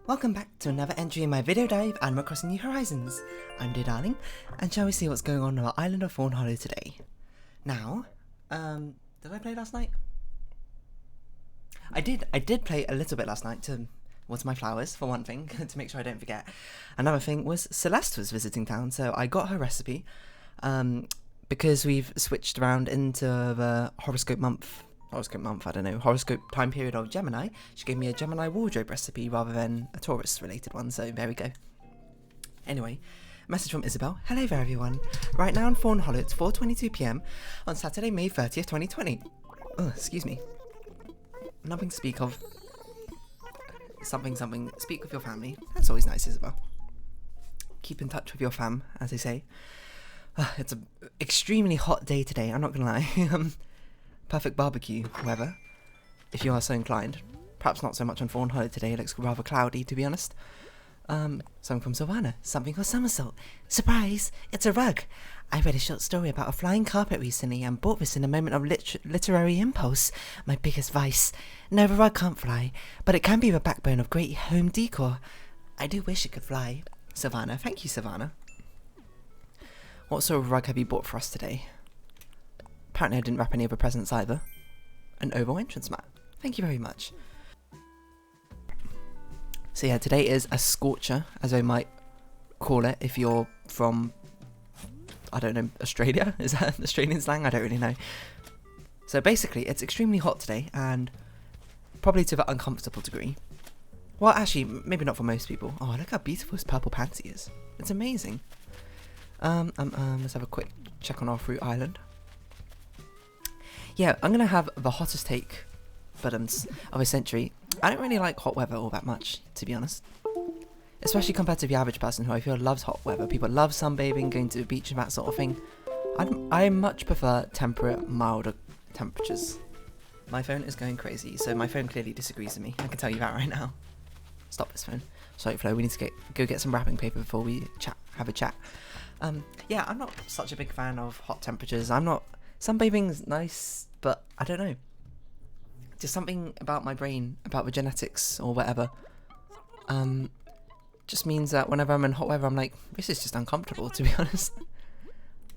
Welcome back to another entry in my video diary of Animal Crossing New Horizons. I'm Dear Darling, and shall we see what's going on our island of Fawnhollow today? Now, did I play last night? I did play a little bit last night to water my flowers, for one thing, to make sure I don't forget. Another thing was Celeste was visiting town, so I got her recipe, because we've switched around into the horoscope time period of Gemini. She gave me a Gemini wardrobe recipe rather than a Taurus related one, so there we go. Anyway, message from Isabel. Hello there everyone. Right now in Fawnhollow it's 4:22 PM on Saturday, May 30th, 2020. Oh, excuse me. Nothing to speak of. Something, speak with your family. That's always nice, Isabel. Keep in touch with your fam, as they say. It's an extremely hot day today, I'm not gonna lie. Perfect barbecue weather, if you are so inclined. Perhaps not so much on Fawnhollow today, it looks rather cloudy to be honest. Something from Savannah, something for Somersault. Surprise, it's a rug. I read a short story about a flying carpet recently and bought this in a moment of literary impulse. My biggest vice. No, the rug can't fly, but it can be the backbone of great home decor. I do wish it could fly. Savannah, thank you Savannah. What sort of rug have you bought for us today? Apparently I didn't wrap any of the presents either. An oval entrance mat. Thank you very much. So yeah, today is a scorcher, as I might call it if you're from, I don't know, Australia? Is that Australian slang? I don't really know. So basically, it's extremely hot today, and probably to the uncomfortable degree. Well, actually, maybe not for most people. Oh, look how beautiful this purple pansy is. It's amazing. Let's have a quick check on our fruit island. Yeah, I'm gonna have the hottest take buttons of a century. I don't really like hot weather all that much, to be honest. Especially compared to the average person who I feel loves hot weather. People love sunbathing, going to the beach and that sort of thing. I much prefer temperate, milder temperatures. My phone is going crazy, so my phone clearly disagrees with me. I can tell you that right now. Stop this phone. Sorry, Flo, we need to go get some wrapping paper before we have a chat. Yeah, I'm not such a big fan of hot temperatures. Sunbathing's nice, but I don't know. Just something about my brain, about the genetics or whatever, just means that whenever I'm in hot weather, I'm like, this is just uncomfortable, to be honest.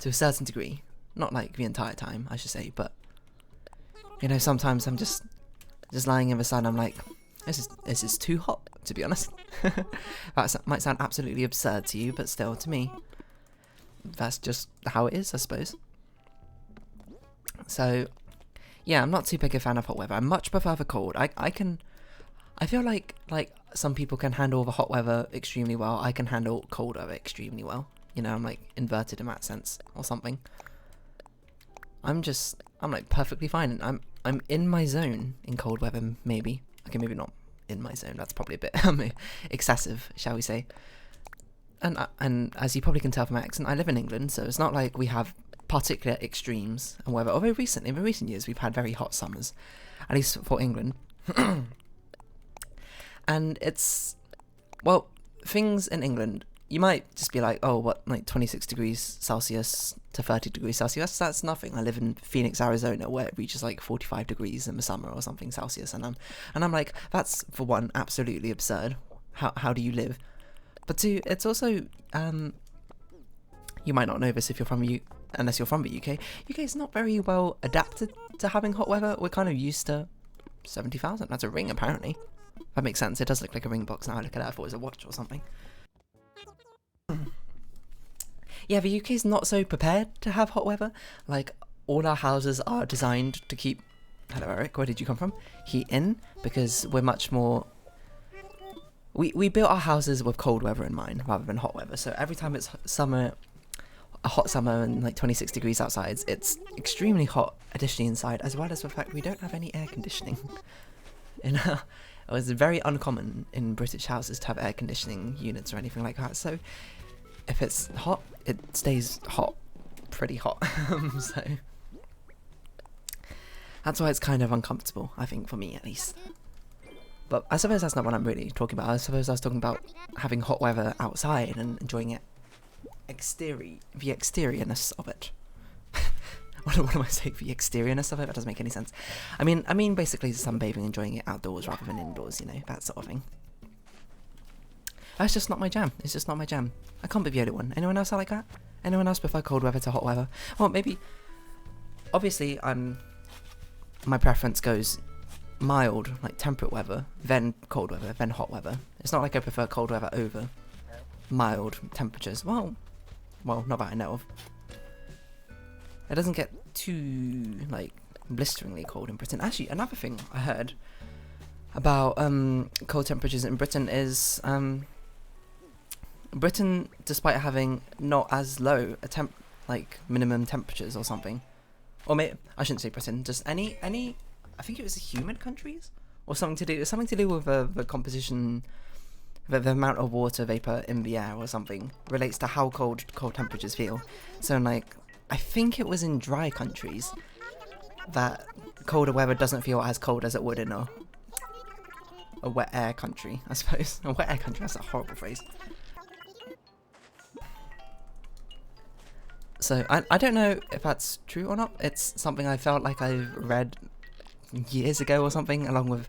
To a certain degree. Not like the entire time, I should say, but, you know, sometimes I'm just lying in the sun, I'm like, this is too hot, to be honest. That might sound absolutely absurd to you, but still, to me, that's just how it is, I suppose. So, yeah, I'm not too big a fan of hot weather. I much prefer the cold. I feel like some people can handle the hot weather extremely well. I can handle cold weather extremely well. You know, I'm like inverted in that sense or something. I'm like perfectly fine. I'm in my zone in cold weather, maybe. Okay, maybe not in my zone. That's probably a bit excessive, shall we say. And as you probably can tell from my accent, I live in England, so it's not like we have particular extremes and weather. Although in recent years we've had very hot summers, at least for England. And it's, well, things in England, you might just be like, oh, what, like 26 degrees Celsius to 30 degrees Celsius, that's nothing. I live in Phoenix, Arizona, where it reaches like 45 degrees in the summer or something Celsius, and I'm like, that's, for one, absolutely absurd. How do you live? But two, it's also, you might not know this if you're from unless you're from the UK. UK is not very well adapted to having hot weather. We're kind of used to 70,000. That's a ring, apparently. That makes sense. It does look like a ring box now. I look at it, I thought it was a watch or something. Yeah, the UK is not so prepared to have hot weather. Like, all our houses are designed to keep, hello Eric, where did you come from? Heat in, because we're much more, we built our houses with cold weather in mind rather than hot weather. So every time it's summer, a hot summer and like 26 degrees outside, it's extremely hot additionally inside, as well as the fact we don't have any air conditioning. It was very uncommon in British houses to have air conditioning units or anything like that, so if it's hot, it stays hot, pretty hot. So that's why it's kind of uncomfortable, I think, for me at least. But I suppose that's not what I'm really talking about. I suppose I was talking about having hot weather outside and enjoying it. The exteriorness of it. What am I saying? The exteriorness of it? That doesn't make any sense. I mean basically sunbathing, enjoying it outdoors rather than indoors, you know, that sort of thing. That's just not my jam. It's just not my jam. I can't be the only one. Anyone else like that? Anyone else prefer cold weather to hot weather? Well, maybe. Obviously, my preference goes mild, like temperate weather, then cold weather, then hot weather. It's not like I prefer cold weather over mild temperatures. Well, not that I know of. It doesn't get too like blisteringly cold in Britain. Actually, another thing I heard about cold temperatures in Britain is Britain, despite having not as low a like minimum temperatures or something, or maybe I shouldn't say Britain, just any I think it was humid countries or something to do with the composition, the amount of water vapor in the air or something relates to how cold temperatures feel. So like I think it was in dry countries that colder weather doesn't feel as cold as it would in a wet air country, I suppose. A wet air country, that's a horrible phrase. So I don't know if that's true or not. It's something I felt like I read years ago or something, along with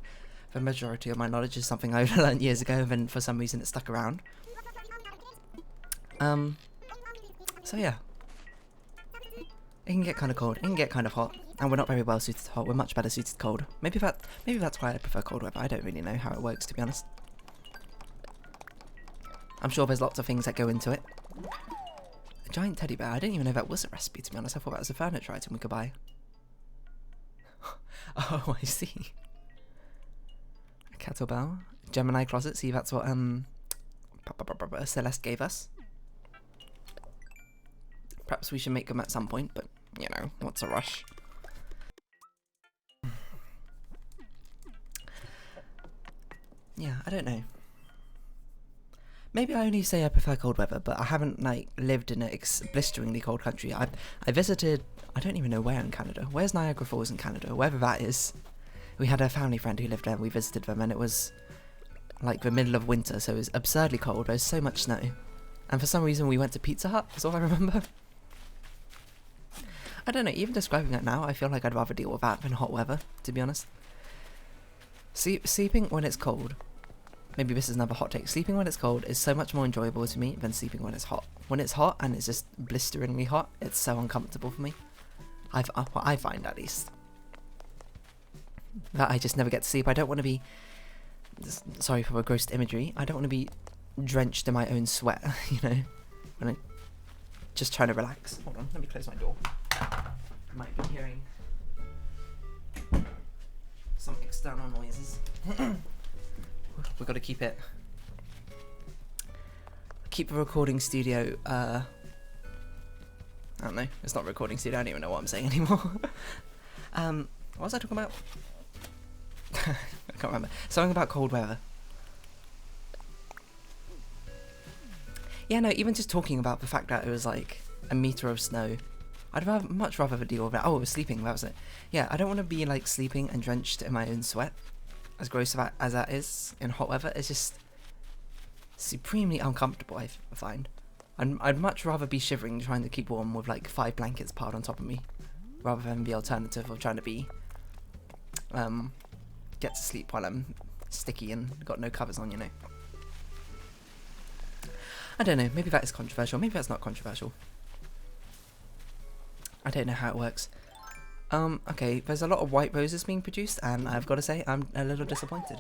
the majority of my knowledge is something I learned years ago, and then for some reason it stuck around. So yeah. It can get kind of cold, it can get kind of hot, and we're not very well suited to hot, we're much better suited to cold. Maybe that's why I prefer cold weather. I don't really know how it works, to be honest. I'm sure there's lots of things that go into it. A giant teddy bear, I didn't even know that was a recipe, to be honest. I thought that was a furniture item we could buy. Oh, I see. A kettlebell, Gemini closet, see that's what Celeste gave us. Perhaps we should make them at some point, but you know, what's a rush? Yeah, I don't know. Maybe I only say I prefer cold weather, but I haven't like lived in a blisteringly cold country. I visited, I don't even know where in Canada. Where's Niagara Falls in Canada? Wherever that is. We had a family friend who lived there and we visited them, and it was like the middle of winter, so it was absurdly cold. There was so much snow. And for some reason we went to Pizza Hut, that's all I remember. I don't know, even describing it now, I feel like I'd rather deal with that than hot weather, to be honest. Sleeping when it's cold, maybe this is another hot take, sleeping when it's cold is so much more enjoyable to me than sleeping when it's hot. When it's hot and it's just blisteringly hot, it's so uncomfortable for me. I find at least. That I just never get to sleep. I don't want to be, sorry for the gross imagery, I don't want to be drenched in my own sweat, you know, when I'm just trying to relax. Hold on, let me close my door. I might be hearing some external noises. We've got to keep the recording studio, I don't know, it's not a recording studio, I don't even know what I'm saying anymore. What was I talking about? I can't remember. Something about cold weather. Yeah, no, even just talking about the fact that it was like a meter of snow, I'd much rather deal with that. Oh, it was sleeping, that was it. Yeah, I don't want to be like sleeping and drenched in my own sweat, as gross as that is in hot weather. It's just supremely uncomfortable, I find. I'd much rather be shivering trying to keep warm with like 5 blankets piled on top of me, rather than the alternative of trying to be get to sleep while I'm sticky and got no covers on, you know. I don't know, maybe that is controversial, maybe that's not controversial. I don't know how it works. Okay, there's a lot of white roses being produced, and I've got to say, I'm a little disappointed.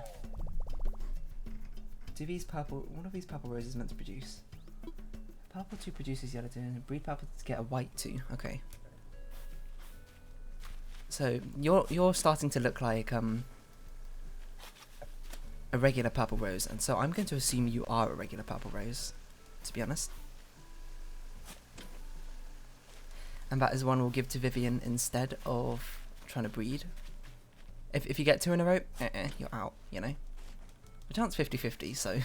What are these purple roses meant to produce? Purple 2 produces yellow 2, and breed purple to get a white 2, okay. So, you're starting to look like, a regular purple rose, and so I'm going to assume you are a regular purple rose, to be honest. And that is one we'll give to Vivian instead of trying to breed. If you get 2 in a row, you're out, you know. The chance 50-50, so.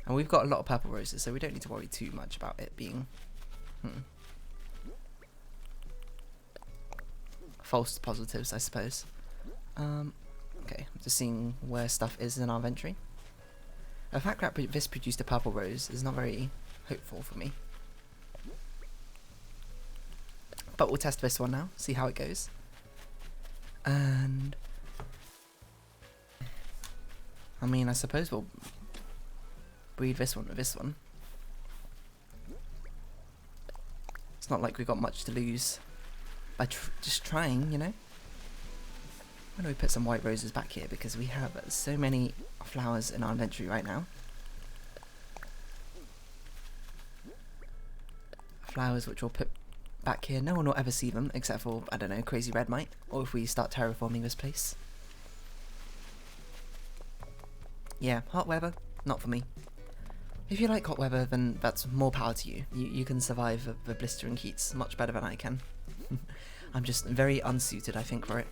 And we've got a lot of purple roses, so we don't need to worry too much about it being false positives, I suppose. Okay, I'm just seeing where stuff is in our inventory. The fact that this produced a purple rose is not very hopeful for me. But we'll test this one now, see how it goes. And I mean, I suppose we'll breed this one with this one. It's not like we've got much to lose by just trying, you know. Why don't we put some white roses back here, because we have so many flowers in our inventory right now. Flowers which we'll put back here. No one will ever see them except for, I don't know, Crazy Red might, or if we start terraforming this place. Yeah, hot weather, not for me. If you like hot weather, then that's more power to you. You can survive the blistering heats much better than I can. I'm just very unsuited, I think, for it.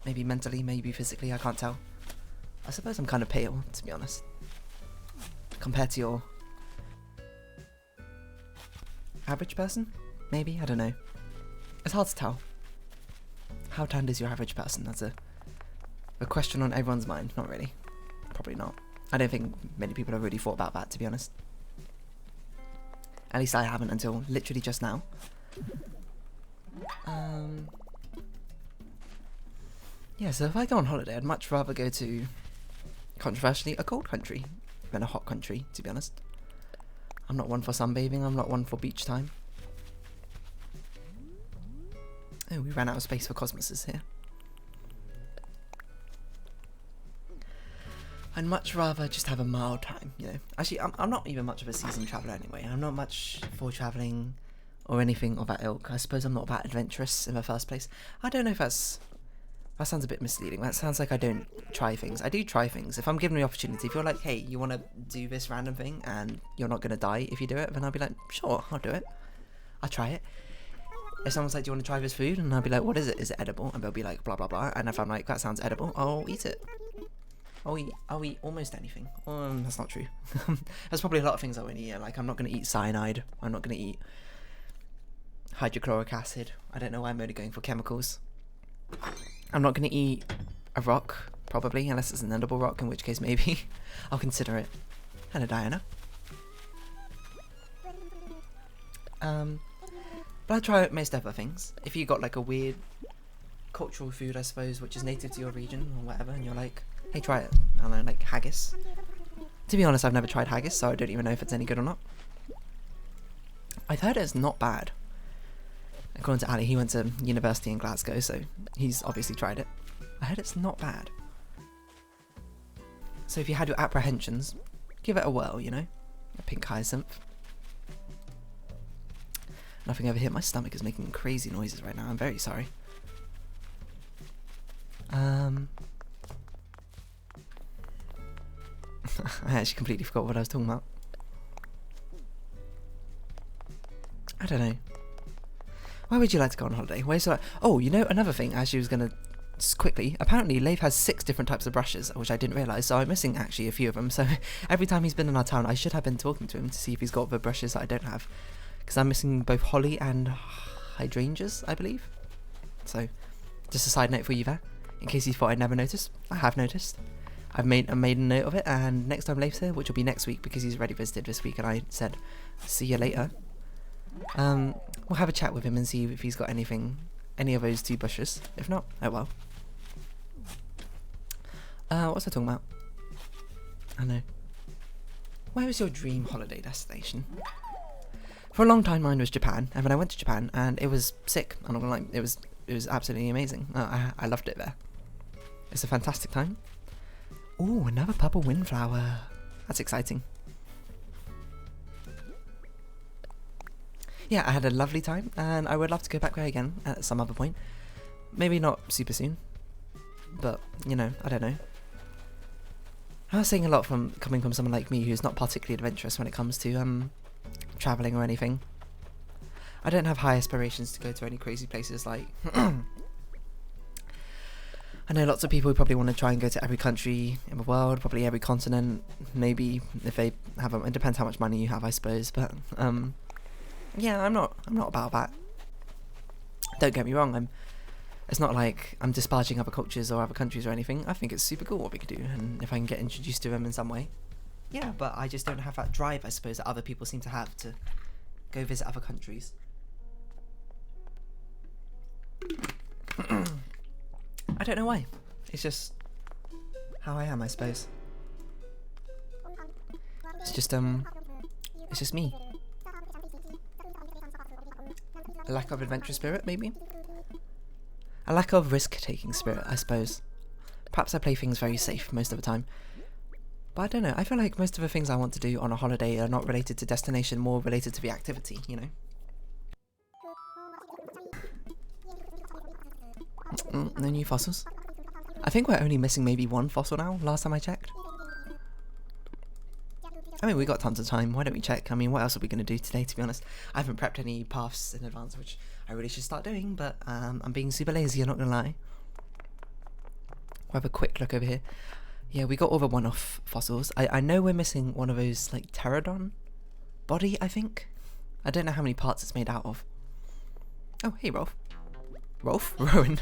Maybe mentally, maybe physically, I can't tell. I suppose I'm kind of pale, to be honest. Compared to your average person? Maybe? I don't know. It's hard to tell. How tanned is your average person? That's a question on everyone's mind. Not really. Probably not. I don't think many people have really thought about that, to be honest. At least I haven't until literally just now. Yeah, so if I go on holiday, I'd much rather go to, controversially, a cold country than a hot country, to be honest. I'm not one for sunbathing, I'm not one for beach time. Oh, we ran out of space for cosmoses here. I'd much rather just have a mild time, you know. Actually, I'm not even much of a season traveller anyway. I'm not much for travelling or anything of that ilk. I suppose I'm not that adventurous in the first place. I don't know if that sounds a bit misleading. That sounds like I don't try things. I do try things. If I'm given the opportunity, if you're like, hey, you want to do this random thing and you're not going to die if you do it, then I'll be like, sure, I'll do it. I'll try it. If someone's like, do you want to try this food? And I'll be like, what is it? Is it edible? And they'll be like, blah, blah, blah. And if I'm like, that sounds edible, I'll eat it. I'll eat almost anything. That's not true. There's probably a lot of things I won't eat. Like, I'm not going to eat cyanide. I'm not going to eat hydrochloric acid. I don't know why I'm only going for chemicals. I'm not going to eat a rock, probably, unless it's an edible rock, in which case maybe I'll consider it. Hello, Diana. But I try most other things. If you got like a weird cultural food, I suppose, which is native to your region or whatever, and you're like, hey, try it. I don't know, like haggis. To be honest, I've never tried haggis, so I don't even know if it's any good or not. I've heard it's not bad. According to Ali, he went to university in Glasgow, so he's obviously tried it. I heard it's not bad. So if you had your apprehensions, give it a whirl, you know? A pink hyacinth. Nothing over here. My stomach is making crazy noises right now. I'm very sorry. I actually completely forgot what I was talking about. I don't know. Why would you like to go on holiday? Where's the... Oh, you know, another thing, as she was going to... Just quickly, apparently Leif has 6 different types of brushes, which I didn't realise, so I'm missing actually a few of them. So every time he's been in our town, I should have been talking to him to see if he's got the brushes that I don't have. Because I'm missing both holly and hydrangeas, I believe. So, just a side note for you there. In case you thought I'd never noticed, I have noticed. I made a note of it, and next time Leif's here, which will be next week because he's already visited this week, and I said, see you later. We'll have a chat with him and see if he's got any of those 2 bushes. If not, oh well. What was I talking about? I know. Where was your dream holiday destination? For a long time mine was Japan, and then I went to Japan and it was sick. I'm not gonna lie, it was absolutely amazing. I loved it there. It's a fantastic time. Ooh, another purple windflower. That's exciting. Yeah, I had a lovely time, and I would love to go back there again at some other point. Maybe not super soon, but, you know, I don't know. I was saying a lot from coming from someone like me who's not particularly adventurous when it comes to travelling or anything. I don't have high aspirations to go to any crazy places like... I know lots of people who probably want to try and go to every country in the world, probably every continent, maybe if they have it depends how much money you have, I suppose, but yeah, I'm not about that. Don't get me wrong, it's not like I'm disparaging other cultures or other countries or anything. I think it's super cool what we could do, and if I can get introduced to them in some way. Yeah, but I just don't have that drive, I suppose, that other people seem to have to go visit other countries. I don't know why. It's just how I am, I suppose. It's it's just me. A lack of adventure spirit, maybe? A lack of risk-taking spirit, I suppose. Perhaps I play things very safe most of the time. But I don't know, I feel like most of the things I want to do on a holiday are not related to destination, more related to the activity, you know? No new fossils. I think we're only missing maybe one fossil now, last time I checked. I mean, we got tons of time, why don't we check? I mean, what else are we going to do today, to be honest? I haven't prepped any paths in advance, which I really should start doing, but I'm being super lazy, I'm not going to lie. We'll have a quick look over here. Yeah, we got all the one-off fossils. I know we're missing one of those, like, pterodon body, I think. I don't know how many parts it's made out of. Oh, hey, Rolf. Rolf? Rowan?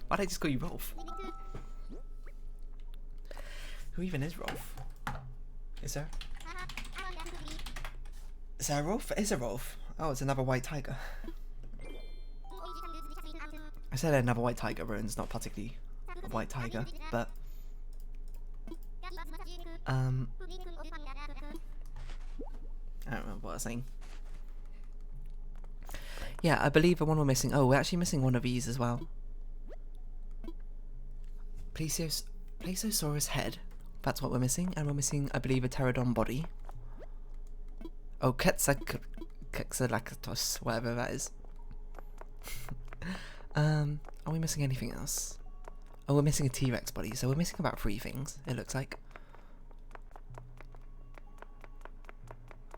Why'd I just call you Rolf? Who even is Rolf? Is there a Rolf? It is a Rolf. Oh, it's another white tiger. I said another white tiger, Rowan's not particularly a white tiger, but... I don't remember what I was saying. Yeah, I believe the one we're missing... Oh, we're actually missing one of these as well. Plesiosaurus head. That's what we're missing. And we're missing, I believe, a pterodon body. Oh, Quetzalcoatlus, whatever that is. Are we missing anything else? Oh, we're missing a T-Rex body, so we're missing about 3 things, it looks like.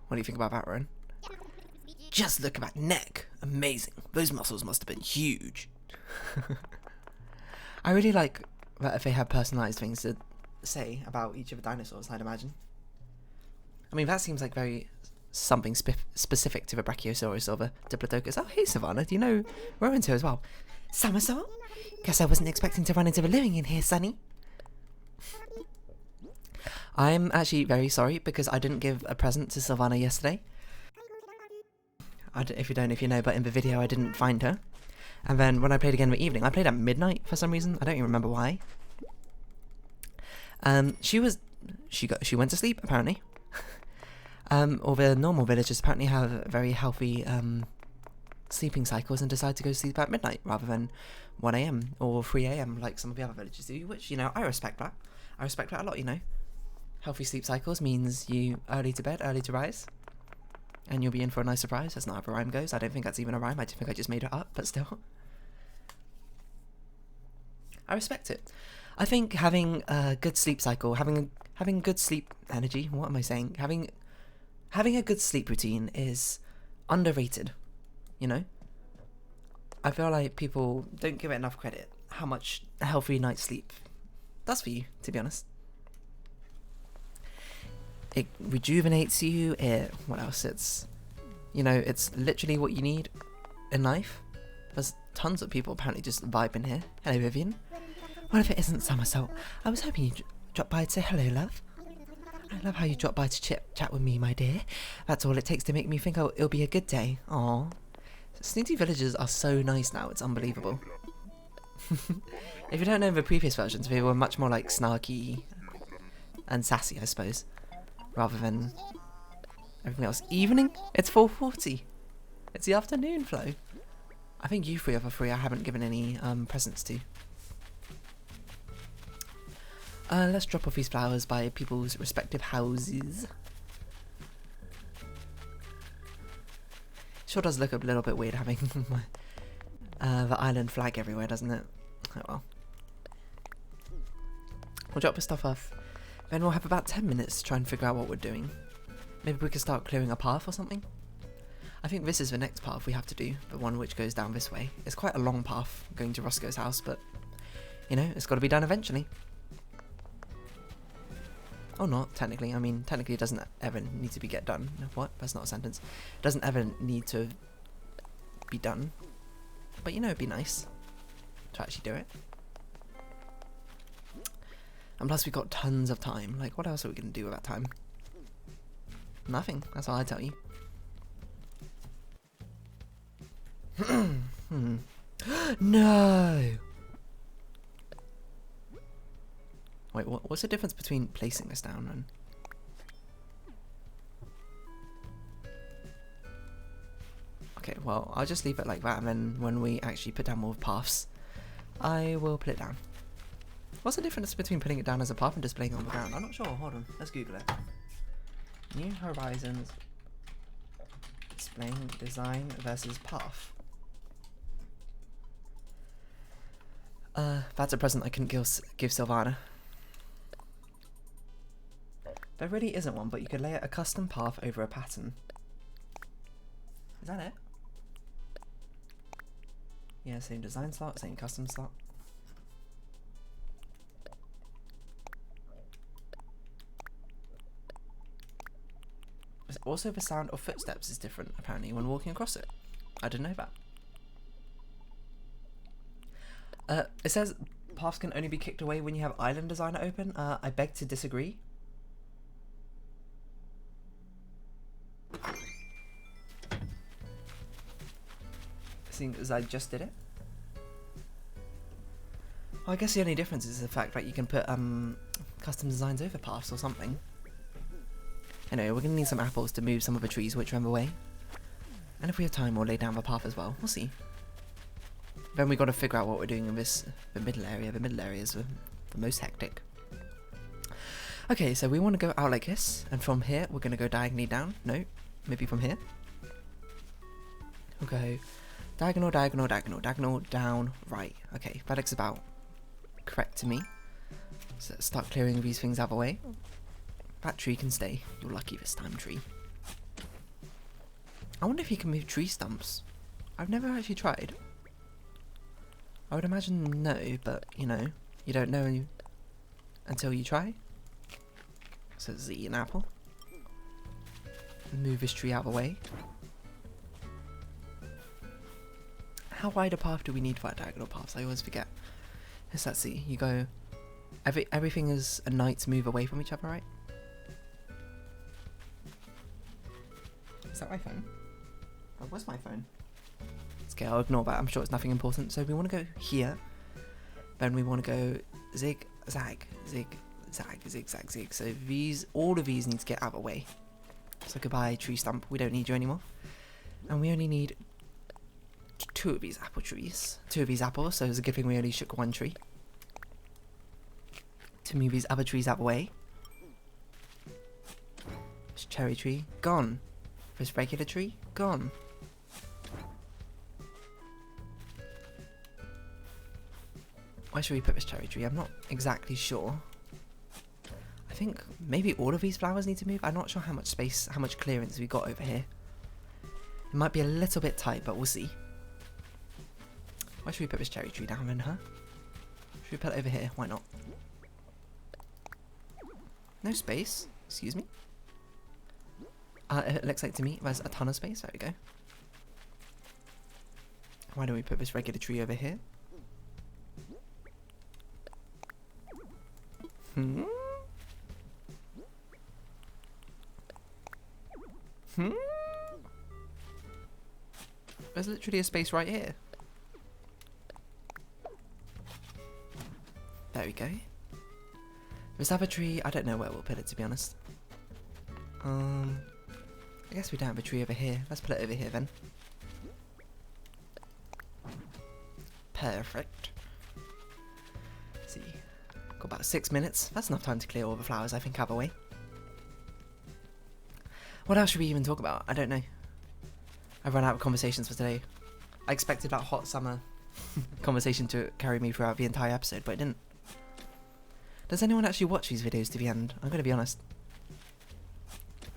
What do you think about that, Rowan? Just look at that neck! Amazing! Those muscles must have been huge! I really like that if they have personalised things to say about each of the dinosaurs, I'd imagine. I mean, that seems like very something specific to the Brachiosaurus or the Diplodocus. Oh, hey, Savannah, do you know Rowan's here as well? Somersault? Guess I wasn't expecting to run into the living in here, Sonny. I'm actually very sorry because I didn't give a present to Savannah yesterday. If you don't, if you know, but in the video I didn't find her. And then when I played again in the evening, I played at midnight for some reason. I don't even remember why. She went to sleep apparently. All the normal villagers apparently have very healthy sleeping cycles and decide to go sleep at midnight rather than 1 AM or 3 AM like some of the other villagers do, which, you know, I respect that. I respect that a lot, you know. Healthy sleep cycles means you early to bed, early to rise. And you'll be in for a nice surprise. That's not how the rhyme goes. I don't think that's even a rhyme. I think I just made it up, but still. I respect it. I think having a good sleep cycle, having good sleep energy, what am I saying? Having a good sleep routine is underrated, you know? I feel like people don't give it enough credit how much a healthy night's sleep does for you, to be honest. It rejuvenates you, what else? It's, you know, it's literally what you need in life. There's tons of people apparently just vibing here. Hello, Vivian. What if it isn't Somersault? I was hoping you'd drop by to say hello, love. I love how you drop by to chat with me, my dear. That's all it takes to make me think it'll be a good day. Aww. Snooty villagers are so nice now, it's unbelievable. If you don't know the previous versions, they were much more like snarky and sassy, I suppose. Rather than everything else. Evening? It's 4:40. It's the afternoon flow. I think you 3 of the 3 I haven't given any presents to. Let's drop off these flowers by people's respective houses. Sure does look a little bit weird having the island flag everywhere, doesn't it? Oh well. We'll drop the stuff off. Then we'll have about 10 minutes to try and figure out what we're doing. Maybe we can start clearing a path or something? I think this is the next path we have to do, the one which goes down this way. It's quite a long path going to Roscoe's house, but, you know, it's got to be done eventually. Or not, technically. I mean, technically it doesn't ever need to get done. What? That's not a sentence. It doesn't ever need to be done. But, you know, it'd be nice to actually do it. And plus we've got tons of time. Like, what else are we going to do with that time? Nothing. That's all I tell you. No! Wait, what's the difference between placing this down and... Okay, well, I'll just leave it like that, and then when we actually put down more paths, I will put it down. What's the difference between putting it down as a path and displaying it on the ground? I'm not sure. Hold on. Let's Google it. New Horizons displaying design versus path. That's a present I couldn't give Sylvana. There really isn't one, but you could lay a custom path over a pattern. Is that it? Yeah, same design slot, same custom slot. Also, the sound of footsteps is different, apparently, when walking across it. I didn't know that. It says paths can only be kicked away when you have Island Designer open. I beg to disagree. Seeing as I just did it. Well, I guess the only difference is the fact that you can put custom designs over paths or something. Anyway, we're going to need some apples to move some of the trees which run away. And if we have time, we'll lay down the path as well. We'll see. Then we've got to figure out what we're doing in this, the middle area. The middle area is the most hectic. Okay, so we want to go out like this. And from here, we're going to go diagonally down. No, maybe from here. We'll go diagonal, diagonal, diagonal, diagonal, down, right. Okay, that looks about correct to me. So let's start clearing these things out of the way. That tree can stay. You're lucky this time, tree. I wonder if you can move tree stumps. I've never actually tried. I would imagine no, but you know, you don't know until you try. So let's eat an apple. Move this tree out of the way. How wide a path do we need for our diagonal paths? I always forget. Let's see. You go. Everything is a knights move away from each other, right? Is that my phone? Oh, where's my phone? It's okay, I'll ignore that. I'm sure it's nothing important. So we want to go here. Then we want to go zig, zag, zig, zag, zig, zag, zig. So all of these need to get out of the way. So goodbye, tree stump. We don't need you anymore. And we only need 2 of these apple trees. 2 of these apples. So it's a good thing we only shook 1 tree. To move these other trees out of the way. This cherry tree, gone. This regular tree, gone. Where should we put this cherry tree? I'm not exactly sure. I think maybe all of these flowers need to move. I'm not sure how much space, how much clearance we got over here. It might be a little bit tight, but we'll see. Where should we put this cherry tree down then, huh? Should we put it over here? Why not? No space. Excuse me. It looks like to me there's a ton of space. There we go. Why don't we put this regular tree over here? There's literally a space right here. There we go. This other tree, I don't know where we'll put it, to be honest. I guess we don't have a tree over here. Let's put it over here then. Perfect. Let's see. Got about 6 minutes. That's enough time to clear all the flowers, I think, out of the way. What else should we even talk about? I don't know. I've run out of conversations for today. I expected that hot summer conversation to carry me throughout the entire episode, but it didn't. Does anyone actually watch these videos to the end? I'm going to be honest.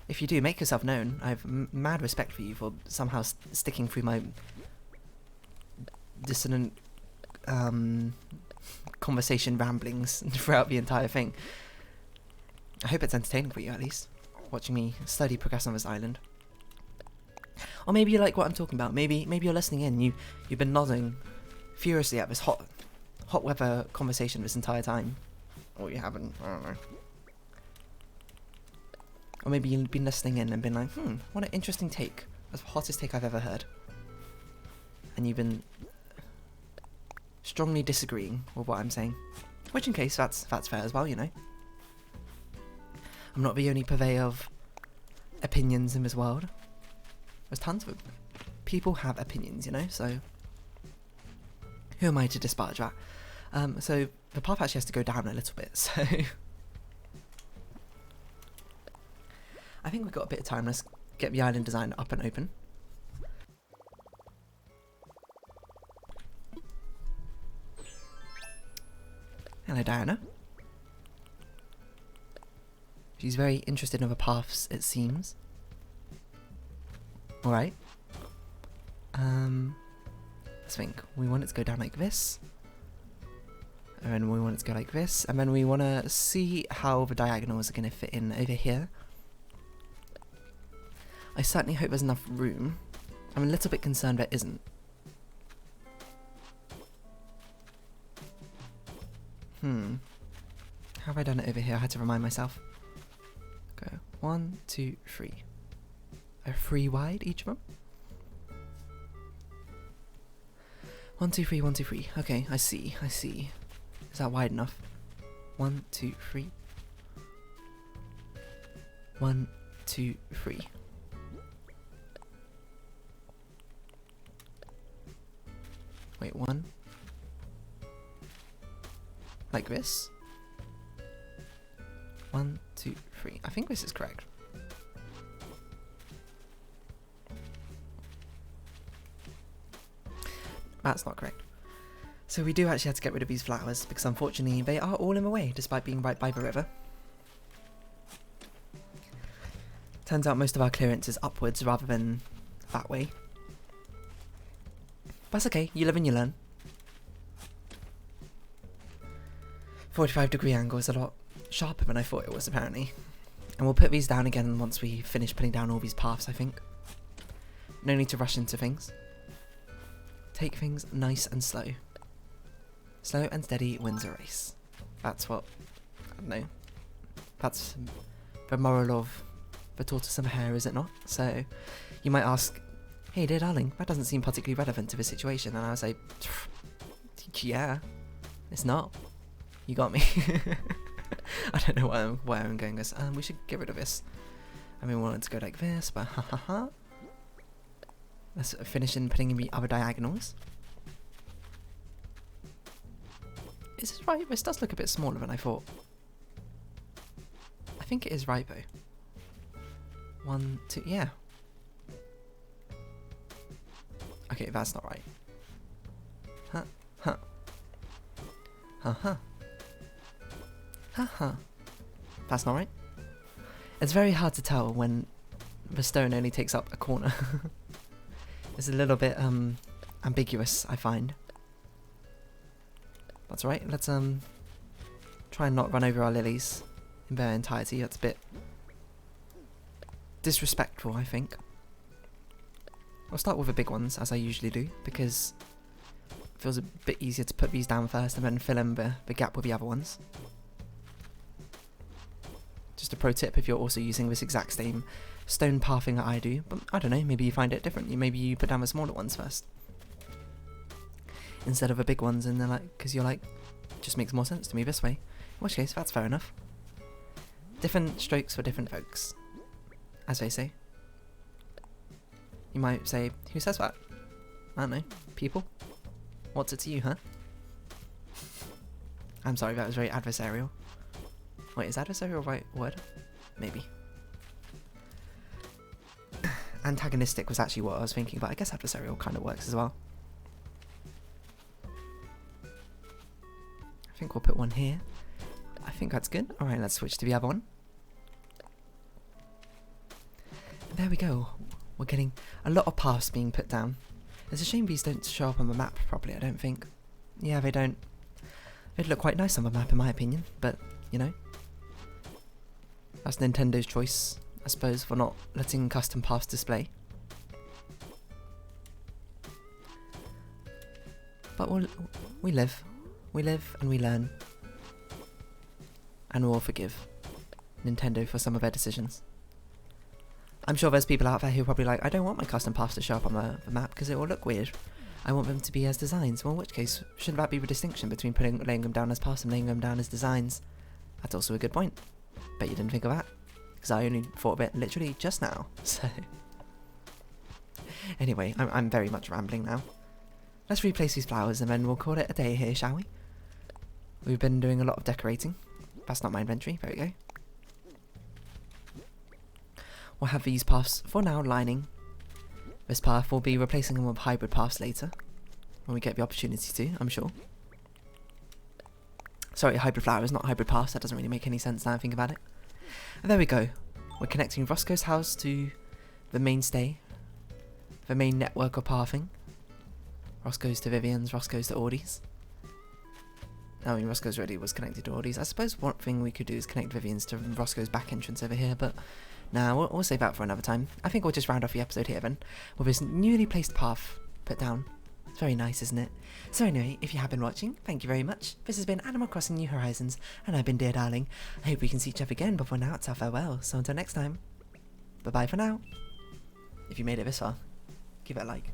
If you do, make yourself known. I have mad respect for you for somehow sticking through my dissonant conversation ramblings throughout the entire thing. I hope it's entertaining for you, at least. Watching me slowly progress on this island. Or maybe you like what I'm talking about. Maybe you're listening in. You've been nodding furiously at this hot weather conversation this entire time. Or you haven't. I don't know. Or maybe you've been listening in and been like, what an interesting take. That's the hottest take I've ever heard. And you've been strongly disagreeing with what I'm saying. Which in case, that's fair as well, you know. I'm not the only purveyor of opinions in this world. There's tons of people have opinions, you know, so who am I to disparage that? So the path actually has to go down a little bit, so I think we've got a bit of time. Let's get the island design up and open. Hello, Diana. She's very interested in other paths, it seems. Alright. Let's think. We want it to go down like this. And then we want it to go like this. And then we want to see how the diagonals are going to fit in over here. I certainly hope there's enough room. I'm a little bit concerned there isn't. How have I done it over here? I had to remind myself. Go 1, 2, 3. They're 3 wide, each of them. 1, 2, 3, 1, 2, 3. Okay, I see. Is that wide enough? 1, 2, 3. 1, 2, 3. Wait, 1. Like this. 1, 2, 3. I think this is correct. That's not correct. So we do actually have to get rid of these flowers because unfortunately they are all in the way despite being right by the river. Turns out most of our clearance is upwards rather than that way. That's okay, you live and you learn. 45-degree angle is a lot sharper than I thought it was apparently. And we'll put these down again once we finish putting down all these paths, I think. No need to rush into things. Take things nice and slow. Slow and steady wins a race. That's what, I don't know, that's the moral of the tortoise and the hare, is it not? So, you might ask, hey dear darling, that doesn't seem particularly relevant to the situation, and I would say, yeah, it's not. You got me. I don't know where I'm going this. We should get rid of this. I mean, we want it to go like this, but hahaha. Let's finish in putting in the other diagonals. Is this right? This does look a bit smaller than I thought. I think it is right though. 1, 2, yeah. Okay, that's not right. That's not right. It's very hard to tell when the stone only takes up a corner. It's a little bit ambiguous, I find. That's right. Let's try and not run over our lilies in their entirety. That's a bit disrespectful, I think. I'll start with the big ones, as I usually do, because it feels a bit easier to put these down first and then fill in the gap with the other ones. Just a pro tip if you're also using this exact same stone pathing that I do, but I don't know, maybe you find it different. Maybe you put down the smaller ones first instead of the big ones, and they're like, because you're like, it just makes more sense to me this way. In which case, that's fair enough. Different strokes for different folks, as they say. You might say, who says that? I don't know, people? What's it to you, huh? I'm sorry, that was very adversarial. Wait, is adversarial the right word? Maybe. Antagonistic was actually what I was thinking, but I guess adversarial kind of works as well. I think we'll put one here. I think that's good. Alright, let's switch to the other one. There we go. We're getting a lot of paths being put down. It's a shame these don't show up on the map properly, I don't think. Yeah, they don't. They'd look quite nice on the map in my opinion, but, you know. That's Nintendo's choice, I suppose, for not letting custom paths display. But we live and we learn. And we'll forgive Nintendo for some of their decisions. I'm sure there's people out there who are probably like, I don't want my custom paths to show up on the map because it will look weird. I want them to be as designs. Well, in which case, shouldn't that be the distinction between laying them down as paths and laying them down as designs? That's also a good point. Bet you didn't think of that, because I only thought of it literally just now. So Anyway, I'm very much rambling now. Let's replace these flowers and then we'll call it a day here, shall we? We've been doing a lot of decorating. That's not my inventory. There we go. We'll have these paths for now lining. This path will be replacing them with hybrid paths later. When we get the opportunity to, I'm sure. Sorry, hybrid flowers, not hybrid paths. That doesn't really make any sense now I think about it. And there we go. We're connecting Roscoe's house to the mainstay. The main network of pathing. Roscoe's to Vivian's, Roscoe's to Audie's. I mean, Roscoe's already was connected to Audie's. I suppose one thing we could do is connect Vivian's to Roscoe's back entrance over here, but nah, we'll save that for another time. I think we'll just round off the episode here then, with this newly placed path put down. It's very nice, isn't it? So anyway, if you have been watching, thank you very much. This has been Animal Crossing New Horizons, and I've been Dear Darling. I hope we can see each other again, but for now, it's our farewell. So until next time, bye-bye for now. If you made it this far, give it a like.